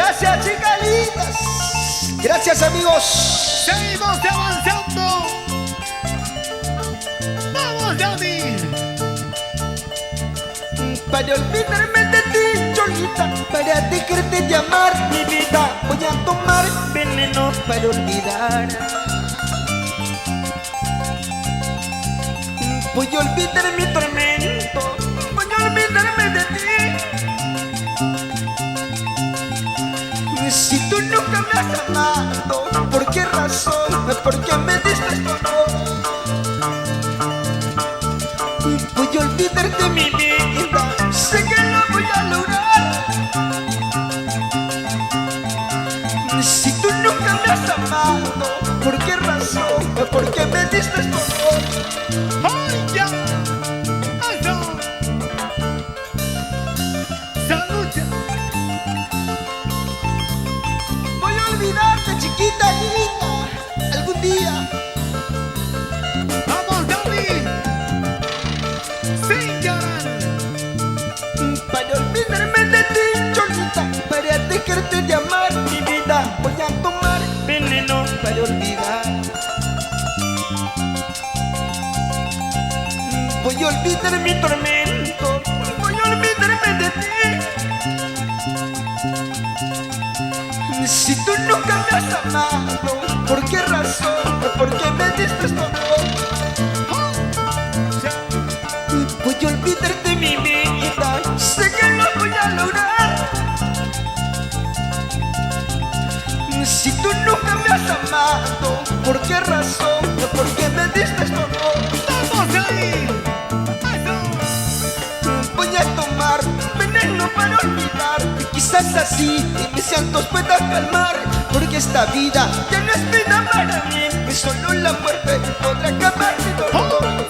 Gracias, chicas lindas. Gracias, amigos. Seguimos avanzando. Vamos, Dani. Para olvidarme de ti, Cholita, para dejarte de amar, mi vida, voy a tomar veneno para olvidar. Voy a olvidar mi tormento, voy a olvidarme de ti. Si tú nunca me has amado, ¿por qué razón? ¿Por qué me diste dolor? Voy a olvidarte mi vida, sé que lo voy a lograr. Si tú nunca me has amado, ¿por qué razón? ¿Por qué me diste dolor? ¡Ay, ya! ¡Eso! ¡Salud! Voy a olvidarte, chiquita linda, algún día. ¡Vamos, Dani! ¡Sin llorar! Para olvidarme de ti, Cholita, para dejarte de amar, mi vida, voy a tomar veneno para olvidar. Voy a olvidar mi tormento, voy a olvidarme de ti. Si tú nunca me has amado, ¿por qué razón? ¿Por qué me diste dolor? Voy a olvidarte mi vida, sé que lo voy a lograr. Si tú nunca me has amado, ¿por qué razón? ¿Por qué me diste dolor? ¡Vamos ahí! Voy a tomar veneno para olvidar. Quizás así mis llantos puedan calmar, porque esta vida ya no es vida para mí, y solo la muerte podrá acabar mi dolor.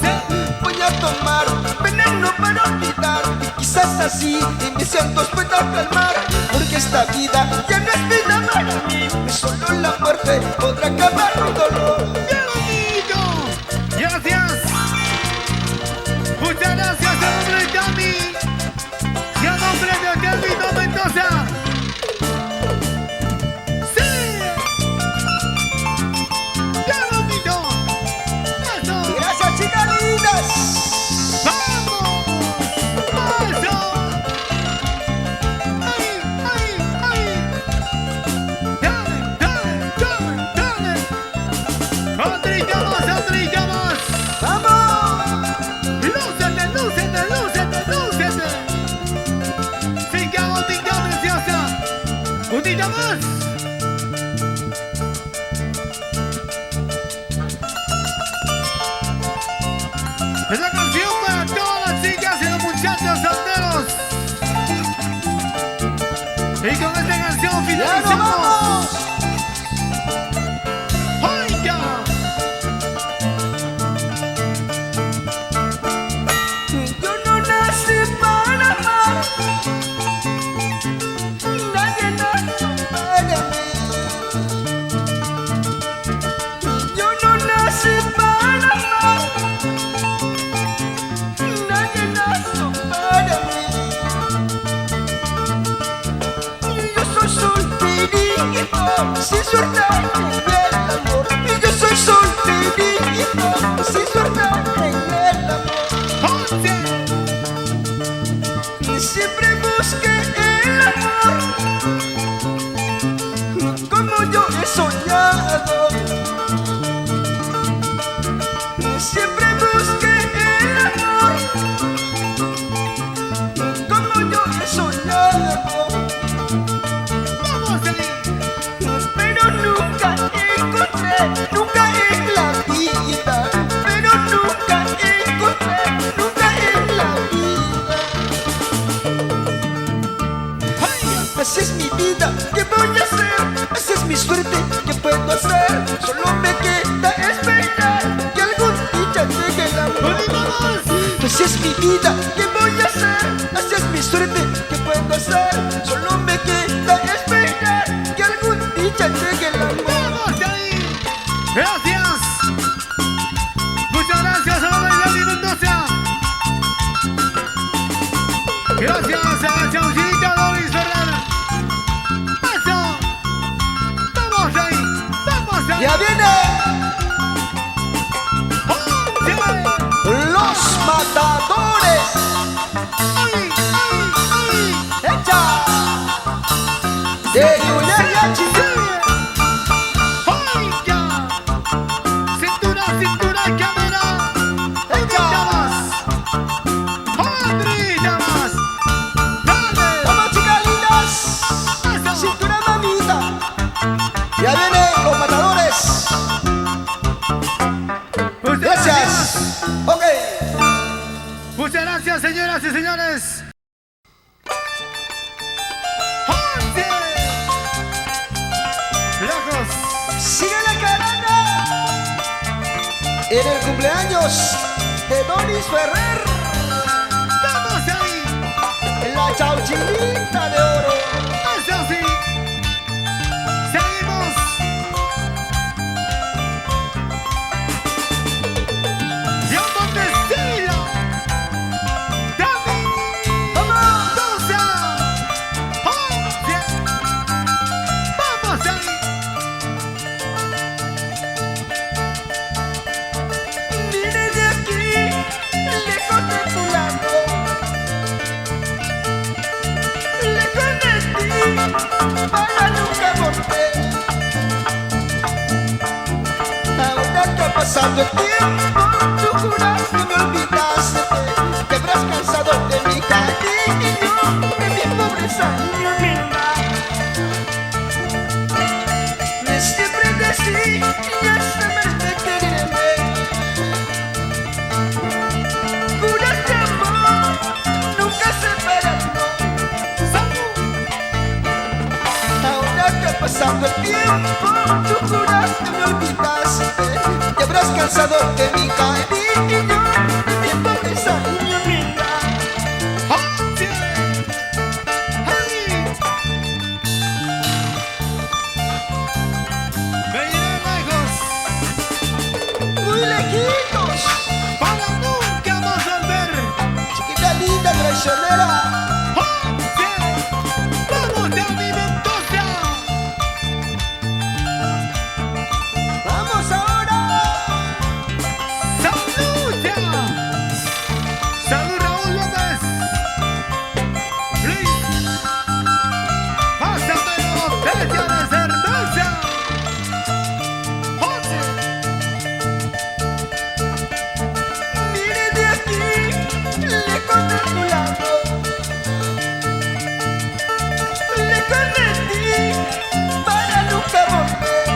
Voy a tomar veneno para olvidar. Quizás así mis llantos puedan calmar, porque esta vida ya no es vida para mí, y solo la muerte podrá acabar mi dolor. ¡Qué bonito! ¡Gracias! Muchas gracias a nombre de Dani y a nombre de Kelvin Mendoza. ¡Sí! ¡Qué bonito! ¡Eso! Gracias, chicas lindas. ¡Vamos! ¡Eso! ¡Ahí, ahí, ahí! ¡Dale, dale, dale, dale! ¡Otro más! ¡Vamos! ¡Lúcete, lúcete, lúcete, lúcete! ¡Siga, botica preciosa! ¡Unita más! Es la canción para todas las chicas y los muchachos solteros. Y con esta canción ¡Ya nos finalizamos. vamos! ¡Oiga! Yo no nací para amar, nadie nació para mí. Yo no nací para amar, nadie nació para mí. Yo soy solterito, sin suerte en el amor. Yo soy solterito, sin suerte en el amor. ¡Ponte! Siempre busqué el amor, como yo he soñado. Siempre busqué el amor, como yo he soñado. ¡Vamos ahí! Pero nunca encontré, nunca en la vida. Pero nunca encontré, nunca en la vida. Así es mi vida, ¿qué voy a hacer? Así es mi suerte, ¿qué puedo hacer? Solo me queda esperar que algún día llegue el amor. Así es mi vida, ¿qué voy a hacer? Así es mi suerte, ¿qué puedo hacer? Solo me queda esperar que algún día llegue el amor. ¡Vamos ahí! ¡Gracias! ¡Muchas gracias a la Dani Mendoza! Gracias a la chaucita Doris Ferrer. ¡Eso! Ya viene los matadores. Echa de Yuyayachí. Cintura, cintura, cámara. Echa. Más. Dale. Vamos, chicas lindas. Cintura, mamita. Ya vienen los matadores. Gracias. Ok. Muchas gracias, señoras y señores. Lejos. Sigue la caranga. En el cumpleaños de Doris Ferrer. Vamos ahí. La chauchinita de oro. Eso sí. Seguimos. Yo Montecillo. Dami. ¡Vamos! Dosa. Vamos ahí. Vine de aquí, lejos de tu lado. Lejos de ti, para nunca volver. Ahora que ha pasado el tiempo, tú juras que me olvidaste. Que habrás cansado de mi cariño, de mi pobreza y mi humildad. Siempre decí, ya sabré quererme. Juras de amor, nunca separarnos. Ahora que ha pasado el tiempo, tú juras que me olvidaste. Te habrás cansado de mi cariño, de mi pobreza y mi humildad. Muy lejitos, Para nunca más volver. chiquita linda traicionera. Vamos a mi Mendoza. Vamos ahora. Salud. Salud Raúl López. Luis. Pásame la botella de cerveza. José. Vine de aquí, lejos de tu lado. Lejos de ti, para nunca volver.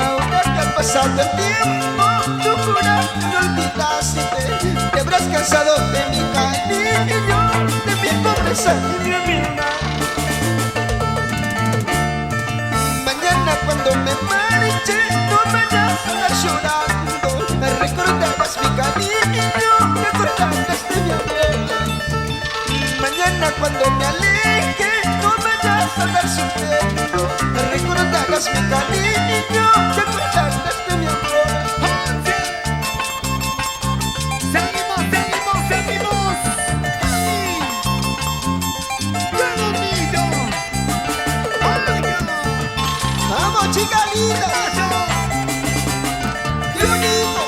Ahora que ha pasado el tiempo, tú juras que me olvidaste. Te habrás cansado de mi cariño, de mi pobreza y mi humildad. Mañana cuando me marche, no vayas a estar llorando. Me recordarás mi cariño, recordarás de mi amor. Mañana cuando me aleje, no vayas a estar sufriendo. Me recordarás mi cariño, recordarás de mi amor. Seguimos, seguimos, seguimos. ¡Ay! ¡Qué bonito! ¡Ay! Vamos, chica linda. ¡Qué bonito!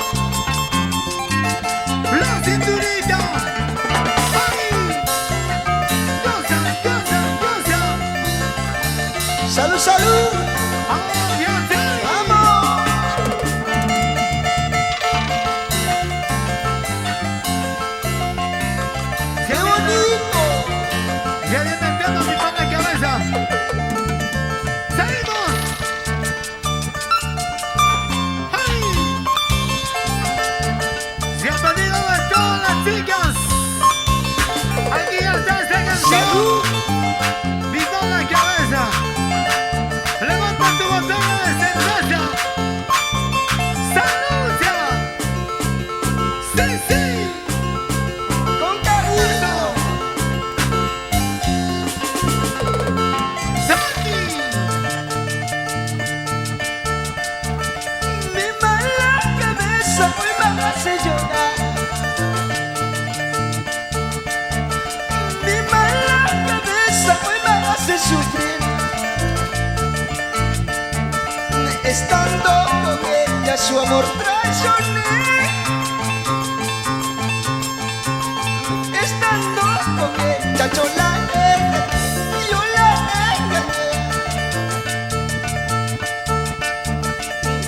¡La cinturita! ¡Ay! ¡Goza, goza, goza! ¡Salud, salud! ¡Ay, sí! ¡Vamos! ¡Qué bonito! Ya viene entrando mi pana cabeza. ¡Seguimos! ¡Ay! Bienvenido a todas las chicas. Aquí ya está esta canción. ¡Salud! Mi pana cabeza. Levanta tu botella de cerveza. Estando con ella su amor traicioné. Estando con ella yo la engañé, yo la engañé.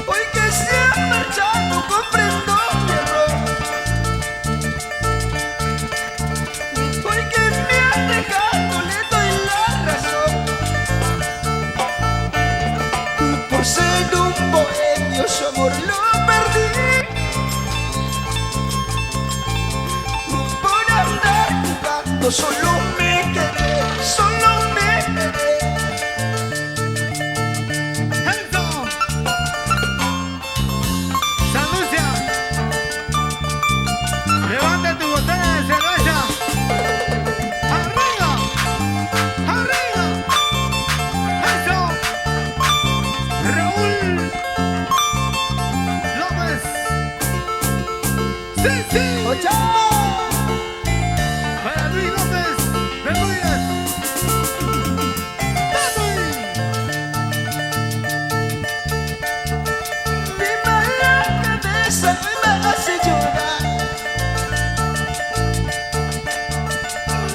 Hoy que se ha marchado comprendo mi error. Hoy que me ha dejado le doy la razón. Por ser un bohemio su amor lo perdí. Por andar jugando solo me quedé, solo me quedé. Eso. San Lucia. Levanta tu botella de cerveza. Arriba. Arriba. Eso. Raúl López. Sí, sí. ¡Ocha! Para Luis López. Bermúdez. ¡Vamos! Mi mala cabeza me hace llorar.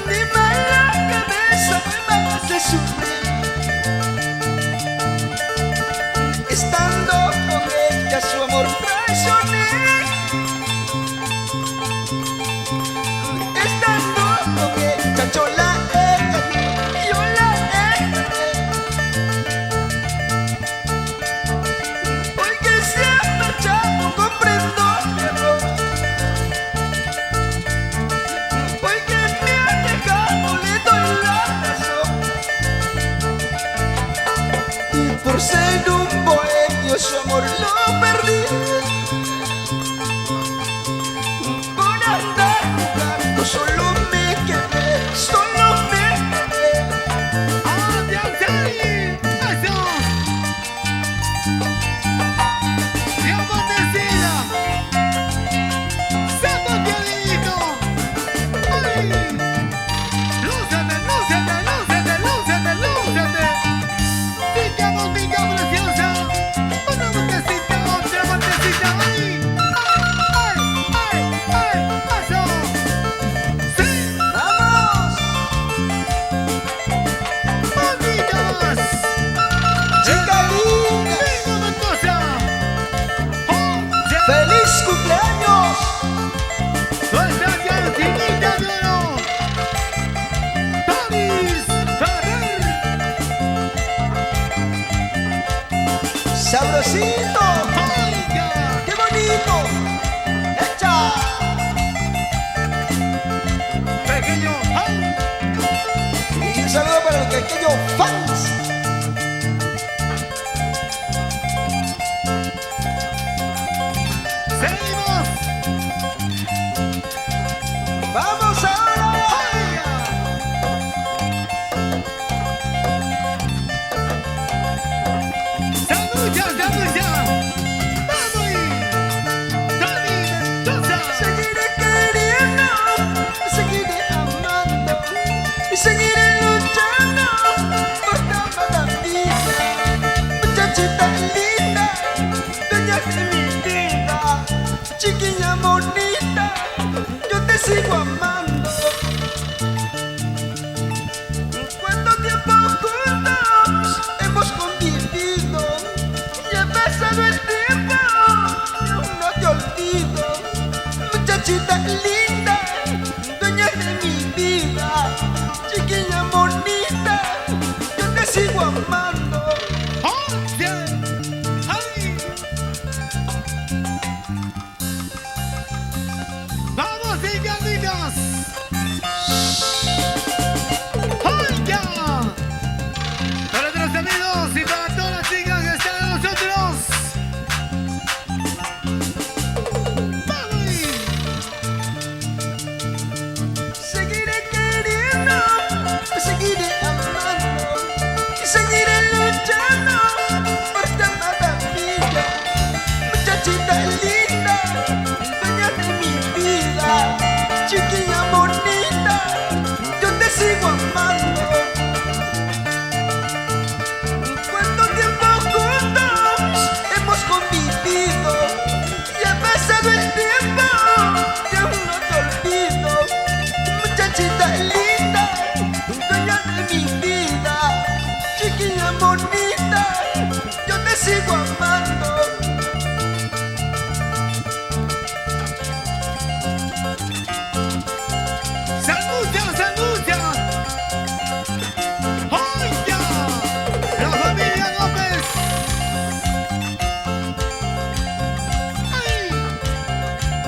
Mi mala cabeza me hace sufrir. Estando con ella su amor traicioné. Estando con ella yo la engañé, yo la engañé. Hoy que se ha marchado comprendo mi error. Hoy que me ha dejado le doy la razón. Por ser un bohemio su amor lo perdí. Por andar jugando solo me quedé, solo me quedé. ¡Adiós! ¡Eso! ¡Dios bendecida! ¡Zapateadito! ¡Ay! ¡Lúcete, lúcete, lúcete, lúcete, lúcete! ¡Pica, botica preciosa! ¡Una vueltecita, otra vueltecita! ¡Ay! ¡Ay, ay, ay, ay! ¡Eso! ¡Sí! ¡Vamos! ¡Bonitas! ¡Chica linda! ¡Venga, Mendoza! ¡Oh! ¡Ya! ¡Feliz cumpleaños! ¡Nuestra Yarcinita de oro! ¡Tonis Ferrer! ¡Sabrosito! ¡Oiga! ¡Qué bonito! ¡Echa! ¡Pequeño! ¡Au! Y un saludo para los pequeños fans. ¡Seguimos! ¡Vamos ahora! ¡Oiga! ¡Salucha, salucha! ¡Vamos ahí! ¡Tony Mendoza! Seguiré queriendo, seguiré amando y seguiré luchando por toda la vida. Muchachita linda, dueña de mi vida, chiquilla bonita, yo te sigo amando. ¿Cuánto tiempo juntos hemos convivido? Y ha pasado el tiempo y aún no te olvido. Muchachita linda, dueña de mi vida, chiquilla bonita, yo te sigo amando. ¡Oye! ¡Ay! ¡Vamos, hijaditas! bonita, yo te sigo amando. ¡Salmucha, salmucha! ¡Oya! ¡La familia López! ¡Ay!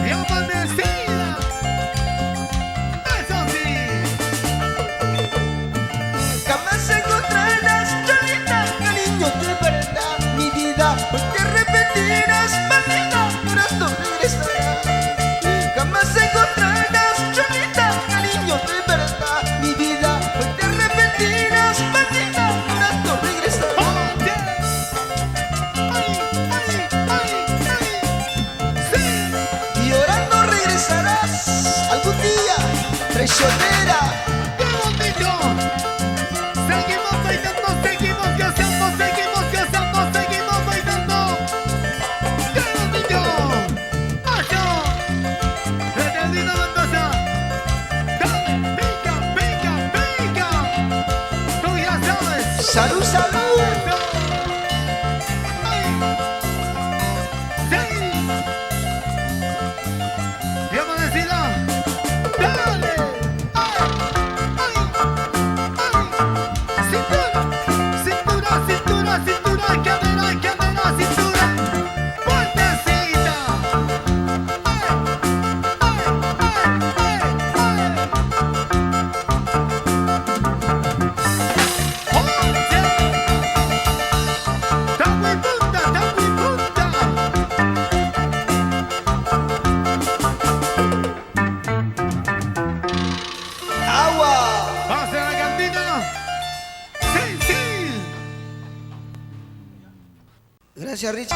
¡Y amanecida! ¡Eso sí! Jamás encontrarás, Cholita, cariño de verdad, mi vida. Hoy te arrepentirás, maldita, llorando regresarás. Jamás encontrarás, Cholita, cariño de verdad, mi vida. Hoy te arrepentirás, maldita, llorando regresarás. ¡Oye! ¡Ay, ay, ay, ay! ¡Sí! Y llorando regresarás algún día, traicionera. ¡Qué bonito! Seguimos bailando, seguimos gozando, seguimos gozando, seguimos bailando. ¡Qué bonito! ¡Eso! ¡Retardito Mendoza! ¡Dale! ¡Pica, pica, pica! ¡Tú ya sabes! Salud, salud. ¡Eso! ¡Ay! ¡Sí! ¡Y amanecida! ¡Dale! ¡Ay! ¡Ay! ¡Ay! ¡Cintura! ¡Cintura, cintura, cintura! ¡Cadera, cadera, cintura! ¡Fuertecita! ¡Ay! ¡Ay! ¡Ay! ¡Ay! ¡Oye! ¡Está muy punta, está muy punta! Agua. ¡Pase a la cantina! ¡Sí, sí! Gracias, Rich.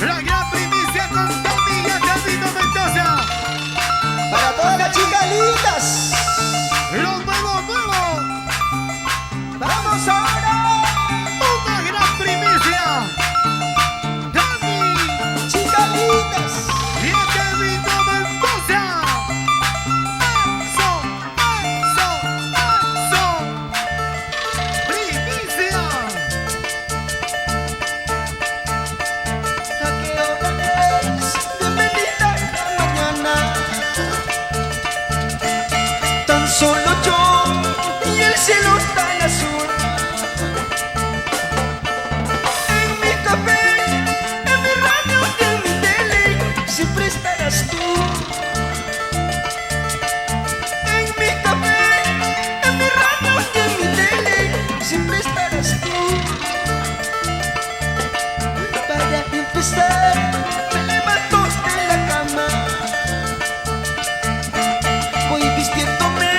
La gran primicia con Tommy y Angelito Mendoza. Para todas las chicas lindas. Los nuevos, nuevos. Vamos ahora. Una gran primicia. Dani Chicas lindas. y Angelito Mendoza. Eso, eso, eso. Primicia. ¿A qué hora es? Bienvenida a la mañana. Tan solo yo y el cielo tan azul. En mi café, en mi radio y en mi tele, siempre estarás tú. En mi café, en mi radio y en mi tele, siempre estarás tú. Para empezar, me levanto de la cama. Voy vistiéndome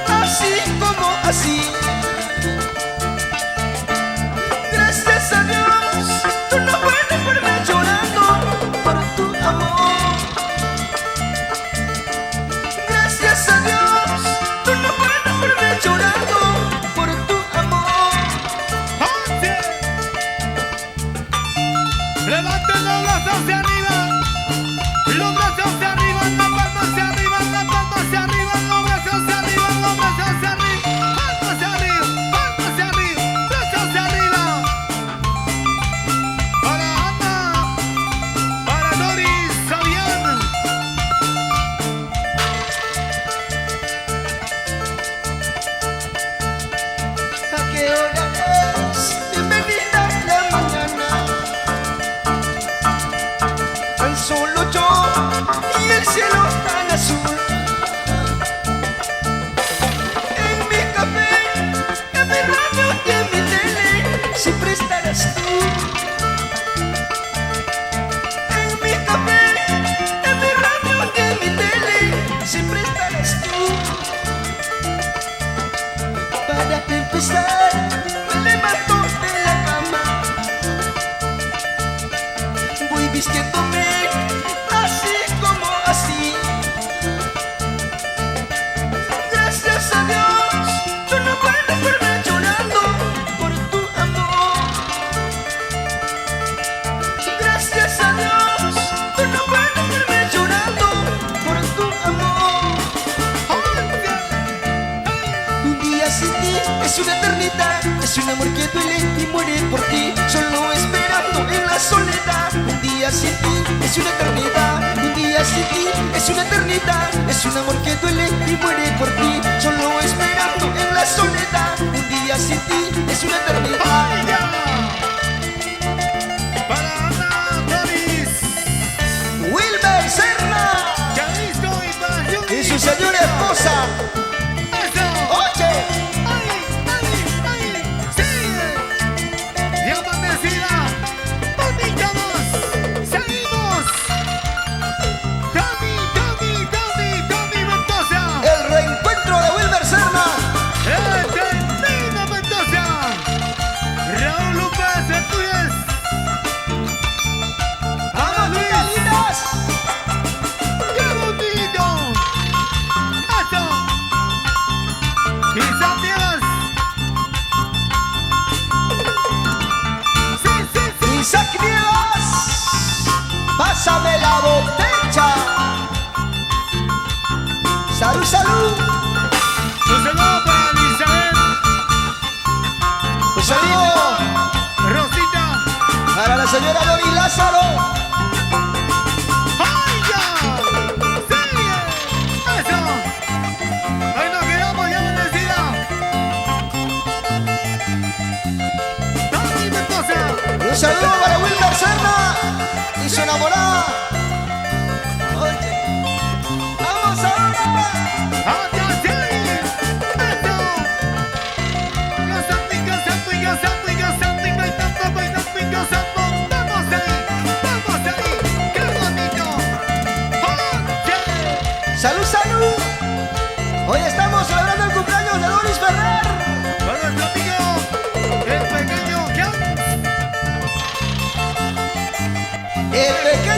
así como así. Gracias a Dios, tú no puedes verme llorando por tu amor. Gracias a Dios, tú no puedes verme llorando por tu amor. ¡Oye! Levanten los brazos hacia arriba. Los brazos hacia arriba, las palmas hacia arriba, las palmas hacia arriba, los brazos hacia arriba, los brazos hacia arriba, palmas hacia arriba, palmas hacia arriba, brazos hacia arriba. Para Ana, para Doris, Fabián. ¿A qué hora es? Bienvenida a la mañana. Tan solo yo y el cielo tan azul. En mi café, en mi radio y en mi tele, siempre estarás tú. En mi café, en mi radio y en mi tele, siempre estarás tú. Para empezar, me levanto de la cama. Voy vistiéndome así como así. Gracias a Dios, tú no puedes verme llorando por tu amor. Gracias a Dios, tú no puedes verme llorando por tu amor. Un día sin ti es una eternidad, es un amor que duele y muere por ti, solo esperando en la soledad. Un día sin ti es una eternidad, un día sin ti es una eternidad. Es un amor que duele y muere por ti, solo esperando en la soledad. Un día sin ti es una eternidad. ¡Vaya! Para Ana Doris, Wilmer Serna Jalisco y para Yuri. y su señora esposa. ¡Eso! Oye, ¡Ay, ay, ay! ¡Sigue! Y amanecida, platicamos, seguimos. Tommy Mendoza. el reencuentro de Wilmer Serna. Nino Mendoza. Raúl López Núñez. ¡Vamos, Miguelitas! ¡Qué bonito! ¡Eso! ¡Mis amigas! ¡Sí, sí, sí! Isaac Nieves, pásame la botella. Salud, salud. Un saludo para Elizabeth, Un saludo Rosita. para la señora Dori Lázaro. ¡Ay, ya! ¡Sigue! ¡Eso! ¡Ahí nos quedamos ya amanecida! ¡Tommy Mendoza! Un saludo para Wilmer Serna y su enamorada. Oye, vamos ahora. ¡Acá sí! ¡Eso! Gozando, bailando, gozando. ¡Vamos ahí! ¡Qué bonito! ¡Oye! Salud, salud. Hoy estamos celebrando el cumpleaños de Doris Ferrer. Para nuestro amigo, el pequeño Jan. El pequeño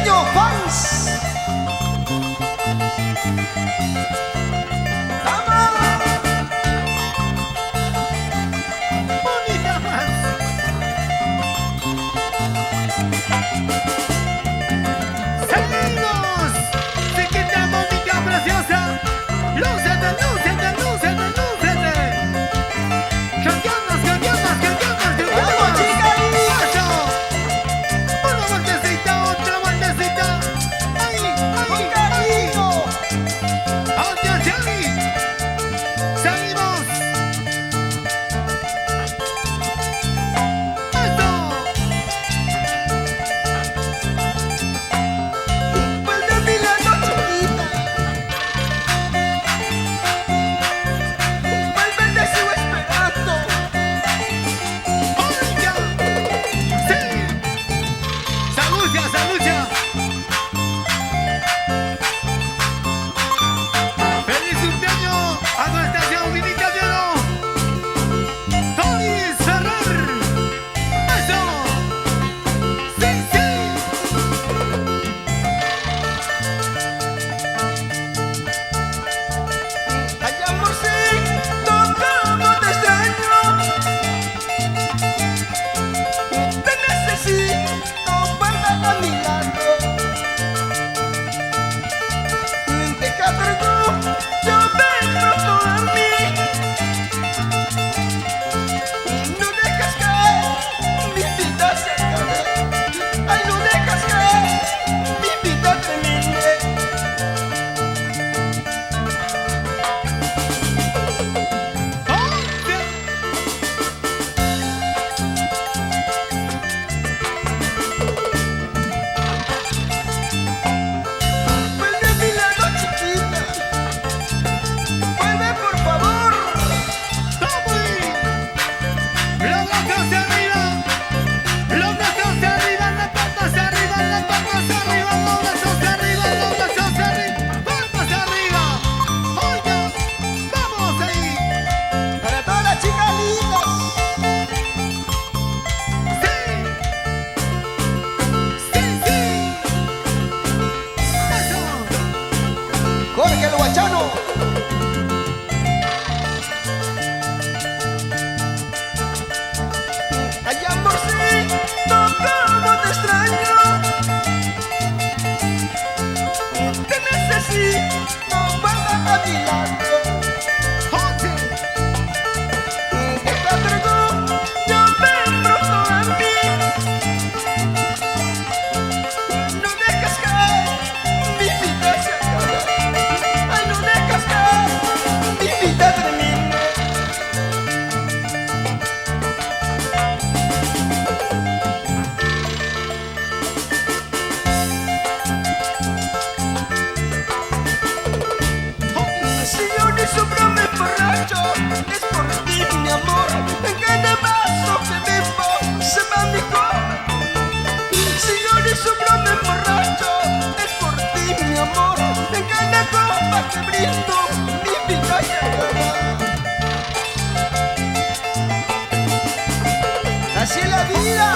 Así es la vida,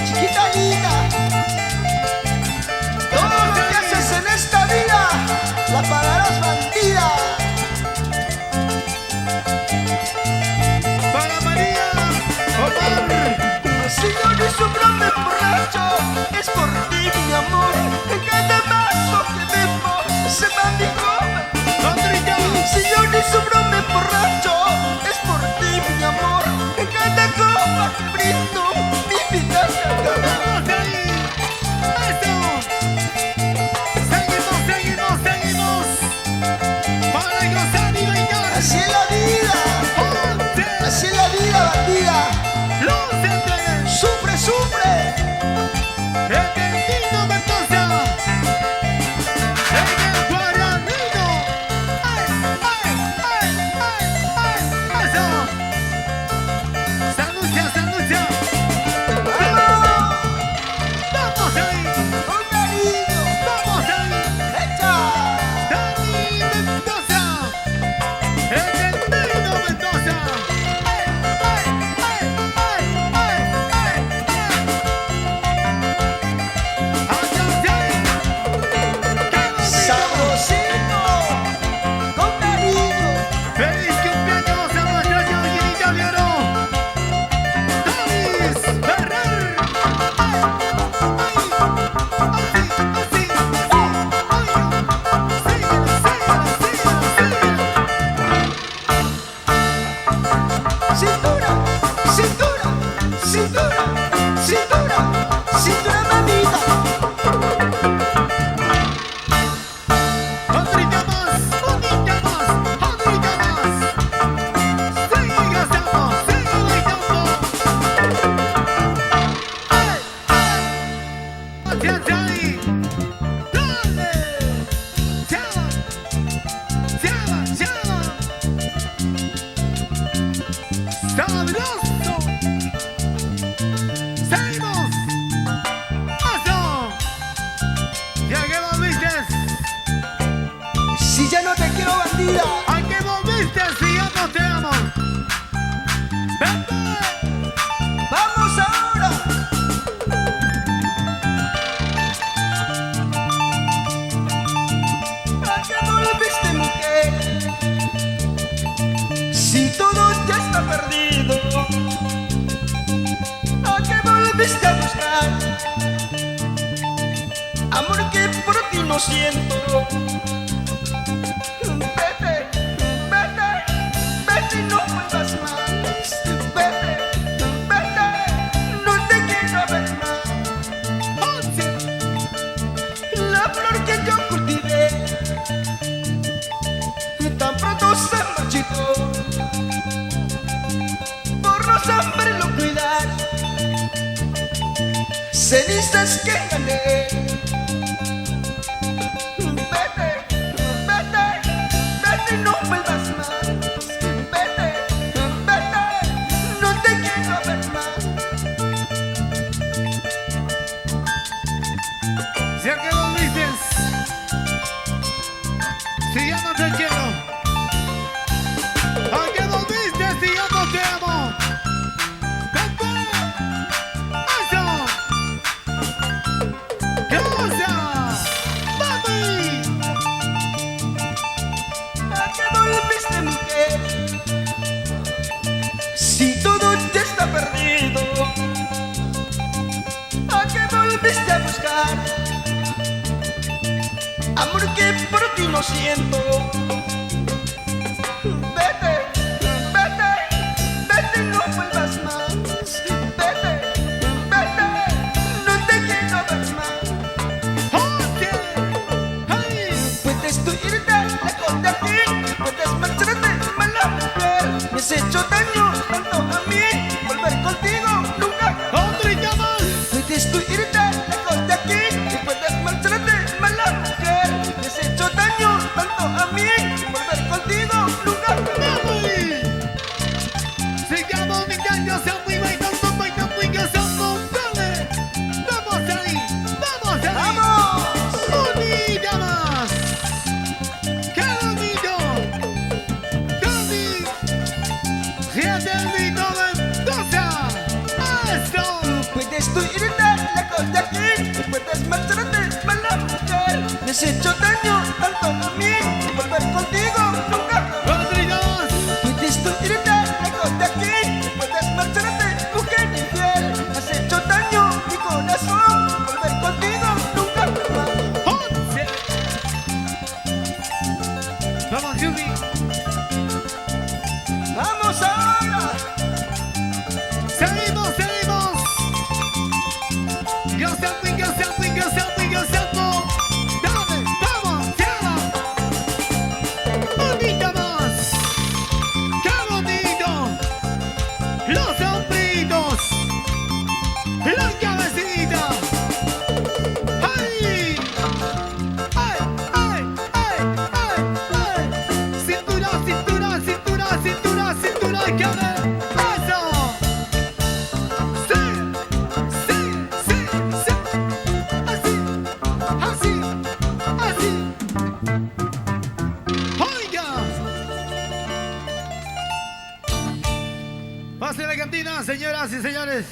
chiquita linda. Todo lo que haces en esta vida, la pagarás, bandida. Para María, Omar. Si yo no sufro me emborracho, es por ti mi amor. En cada paso que demos se va mi joven. Andrita, Si yo no sufro me emborracho, es por ti mi amor. En cada copa que brindo, mi vida se acaba. vamos ahí. Eso. Seguimos, seguimos, seguimos. Para gozar y bailar. Así es la vida, así es la vida, bandida. Lúcete. Sufre, sufre. Eterno Mendoza. En el Guaranino. ¡Ay, ay, ay, ay, ay! ¡Eso! ¡Se anuncia, se anuncia! ¡Vamos! ¡Vamos ahí! ¡Con cariño! ¡Vamos ahí! ¡Echa! ¡Dani Mendoza! ¡Eterno Mendoza! ¡Ay, ay, ay, ay, ay, ay, ay! ¡Atención! ¡Qué bonito! ¡Sabrosito! ¡Con cariño! ¡Feliz cumpleaños a nuestra Georginita de Oro! ¡Davis Ferrer! ¡Ay! ¡Ay! ¡Así! ¡Así! ¡Así! ¡Ay! ¡Síguele! ¡Síguele! ¡Síguele! ¡Cintura! ¡Cintura! ¡Cintura! ¡Cintura! ¡Cintura, mamita! ¡Andrita más! ¡Unita más! ¡Andrita más! ¡Sigue gozando! ¡Sigue bailando! ¡Ay! ¡Ay! ¡Hacia ahí! ¡Dale! ¡Llama! ¡Llama! ¡Llama! ¡Sabroso! ¡Seguimos! ¡Eso! ¡Ya que volviste! Si ya no te quiero, bandida. ¿A qué volviste si ya no te amo? ¡Vente! ¡Vamos ahora! ¿A qué volviste, mujer? Si todo ya está perdido, ¿a qué volviste a buscar? Amor que por ti no siento. Vete, vete, vete y no vuelvas más. Vete, vete, no te quiero ver más. La flor que yo cultivé tan pronto se marchitó por no saberlo cuidar. Cenizas que gané. Vete, vete, vete y no vuelvas más. Vete, vete, no te quiero ver más. Si a qué volviste si ya no te quiero. ¿A qué volviste si ya no te amo? ¡Vente! ¡Eso! ¿Qué pasa? ¡Mami! ¿A qué volviste, mujer? Si todo ya está perdido, ¿a qué volviste a buscar? Amor que por ti no siento. Vete, vete, vete y no vuelvas más. Vete, vete, no te quiero ver más. ¡Oye! ¡Ay! Puedes tú irte lejos de aquí, puedes marcharte, mala mujer. Me has hecho daño tanto a mí, volver contigo nunca. ¡Andrita más! Puedes tú irte lejos de aquí y puedes marcharte, mala mujer. Me has hecho daño tanto a mí, has hecho daño tanto a mí, volver contigo nunca jamás. Rodrigo. Puedes tú irte lejos de aquí, puedes marcharte, mujer infiel. Has hecho daño a mi corazón, volver contigo nunca jamás. 11. Vamos, Yubi. Vamos ahora. Seguimos, seguimos. Yo salgo, yo salgo, yo salgo, yo salgo. Dale, vamos, llama. Bonita más. Qué bonito. Los hombritos. La cabecita. ¡Ay! ¡Ay, ay, ay, ay, ay! Cintura, cintura, cintura, cintura, cintura, que me... ¡Eso! ¡Sí! ¡Sí! ¡Sí! ¡Sí! Así, así, así. ¡Oiga! Pase la cantina, señoras y señores.